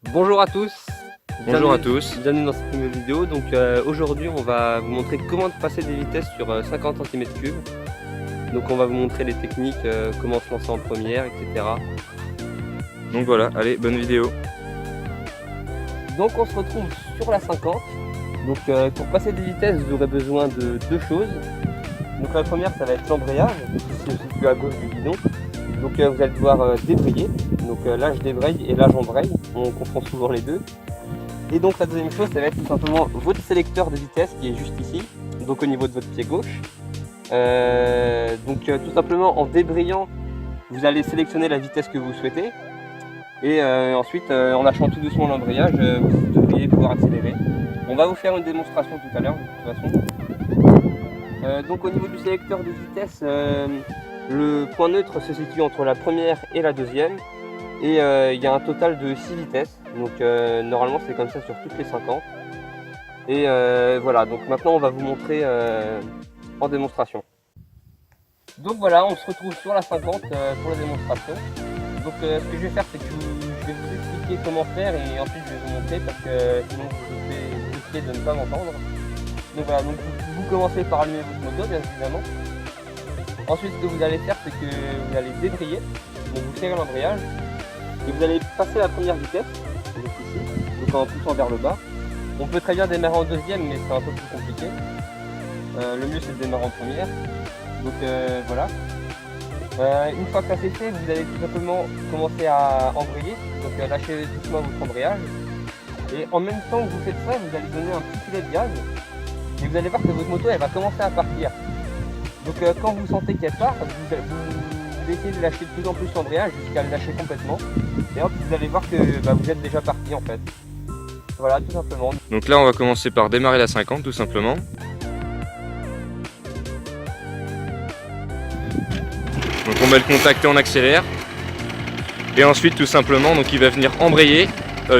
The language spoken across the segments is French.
Bonjour à tous. Bonjour à tous. Bienvenue dans cette nouvelle vidéo. Donc aujourd'hui on va vous montrer comment passer des vitesses sur 50 cm3. Donc on va vous montrer les techniques, comment se lancer en première, etc. Donc voilà, allez, bonne vidéo. Donc on se retrouve sur la 50. Donc pour passer des vitesses vous aurez besoin de deux choses. Donc la première ça va être l'embrayage, qui se situe à gauche du guidon. Donc vous allez devoir débrayer. Donc là je débraye et là j'embraye, on confond souvent les deux. Et donc la deuxième chose ça va être tout simplement votre sélecteur de vitesse qui est juste ici, donc au niveau de votre pied gauche. Tout simplement en débrayant vous allez sélectionner la vitesse que vous souhaitez. Et ensuite en lâchant tout doucement l'embrayage vous devriez pouvoir accélérer. On va vous faire une démonstration tout à l'heure de toute façon. Donc au niveau du sélecteur de vitesse, le point neutre se situe entre la première et la deuxième. Et il y a un total de 6 vitesses. Donc normalement c'est comme ça sur toutes les 50. Et voilà, donc maintenant on va vous montrer en démonstration. Donc voilà, on se retrouve sur la 50 pour la démonstration. Donc ce que je vais faire c'est que je vais vous expliquer comment faire et ensuite je vais vous montrer parce que sinon vous risquez de ne pas m'entendre. Donc voilà, donc vous commencez par allumer votre moto bien évidemment. Ensuite ce que vous allez faire c'est que vous allez débrayer, donc vous serrez l'embrayage et vous allez passer la première vitesse, donc ici, donc en poussant vers le bas. On peut très bien démarrer en deuxième mais c'est un peu plus compliqué. Le mieux c'est de démarrer en première. Donc voilà. Une fois que ça c'est fait, vous allez tout simplement commencer à embrayer, donc lâcher doucement votre embrayage. Et en même temps que vous faites ça, vous allez donner un petit filet de gaz et vous allez voir que votre moto elle va commencer à partir. Donc quand vous sentez qu'elle part, vous essayez de lâcher de plus en plus l'embrayage jusqu'à le lâcher complètement. Et hop, vous allez voir que vous êtes déjà parti en fait. Voilà, tout simplement. Donc là on va commencer par démarrer la 50 tout simplement. Donc on met le contact et on accélère. Et ensuite tout simplement donc il va venir embrayer,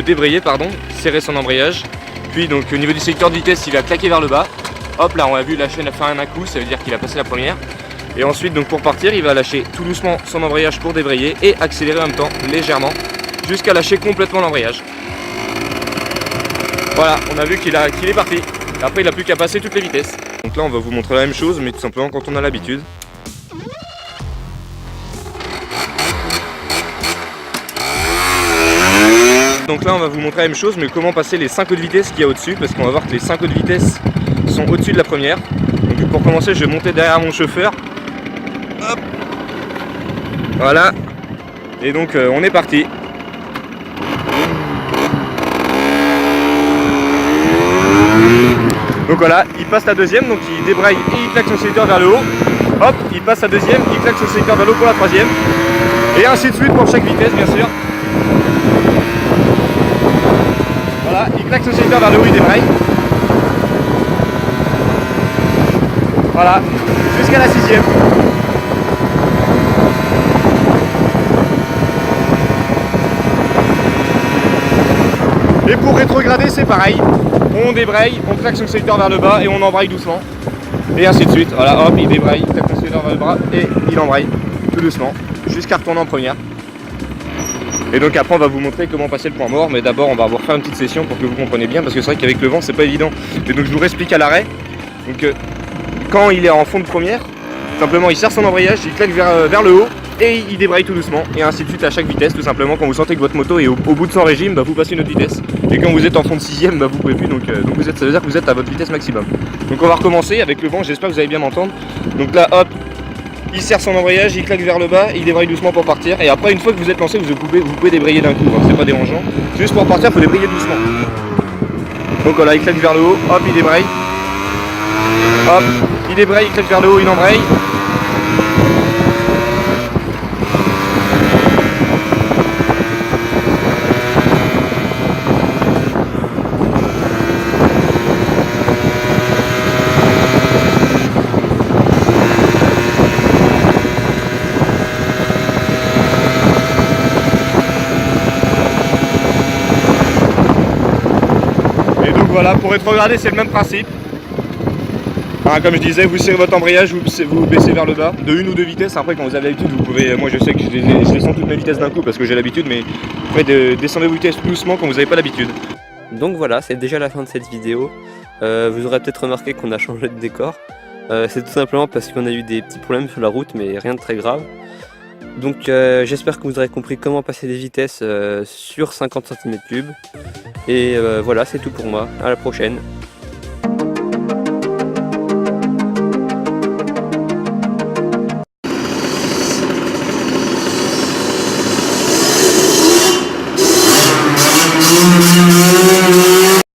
débrayer pardon, serrer son embrayage. Puis donc au niveau du sélecteur de vitesse il va claquer vers le bas. Hop là on a vu la chaîne a fait un coup, ça veut dire qu'il a passé la première. Et ensuite donc pour partir il va lâcher tout doucement son embrayage pour débrayer et accélérer en même temps légèrement jusqu'à lâcher complètement l'embrayage. Voilà, on a vu qu'il est parti. Après il n'a plus qu'à passer toutes les vitesses. Donc là on va vous montrer la même chose mais tout simplement quand on a l'habitude. Donc là on va vous montrer la même chose mais comment passer les 5 de vitesse qu'il y a au-dessus parce qu'on va voir que les 5 de vitesse sont au-dessus de la première. Donc pour commencer je vais monter derrière mon chauffeur. Hop. Voilà. Et donc on est parti. Donc voilà, il passe la deuxième, donc il débraye et il claque son sélecteur vers le haut. Hop, il passe la deuxième, il claque son sélecteur vers le haut pour la troisième. Et ainsi de suite pour chaque vitesse bien sûr. Voilà, il claque son sélecteur vers le haut, il débraye. Voilà, jusqu'à la sixième. Et pour rétrograder c'est pareil. On débraye, on claque son sélecteur vers le bas et on embraye doucement. Et ainsi de suite. Voilà, hop, il débraye, il claque son sélecteur vers le bas et il embraye tout doucement jusqu'à retourner en première. Et donc après on va vous montrer comment passer le point mort, mais d'abord on va vous refaire une petite session pour que vous compreniez bien, parce que c'est vrai qu'avec le vent c'est pas évident. Et donc je vous réexplique à l'arrêt. Donc quand il est en fond de première, simplement il serre son embrayage, il claque vers le haut et il débraye tout doucement. Et ainsi de suite à chaque vitesse, tout simplement quand vous sentez que votre moto est au bout de son régime, vous passez une autre vitesse. Et quand vous êtes en fond de sixième, vous pouvez plus, donc ça veut dire que vous êtes à votre vitesse maximum. Donc on va recommencer avec le vent, j'espère que vous allez bien m'entendre. Donc là hop, il serre son embrayage, il claque vers le bas, il débraye doucement pour partir. Et après une fois que vous êtes lancé, vous pouvez débrayer d'un coup, hein, c'est pas dérangeant. Juste pour partir, il faut débrayer doucement. Donc voilà, il claque vers le haut, hop, il débraye. Hop, il débraye, il claque vers le haut, il embraye. Voilà, pour rétrograder c'est le même principe. Hein, comme je disais, vous serrez votre embrayage, vous baissez vers le bas, de 1 ou 2 vitesses. Après, quand vous avez l'habitude, vous pouvez. Moi, je sais que je descends toutes mes vitesses d'un coup parce que j'ai l'habitude, mais après, descendez vos vitesses doucement quand vous n'avez pas l'habitude. Donc voilà, c'est déjà la fin de cette vidéo. Vous aurez peut-être remarqué qu'on a changé de décor. C'est tout simplement parce qu'on a eu des petits problèmes sur la route, mais rien de très grave. Donc j'espère que vous aurez compris comment passer des vitesses sur 50 cm3. Et voilà, c'est tout pour moi. À la prochaine.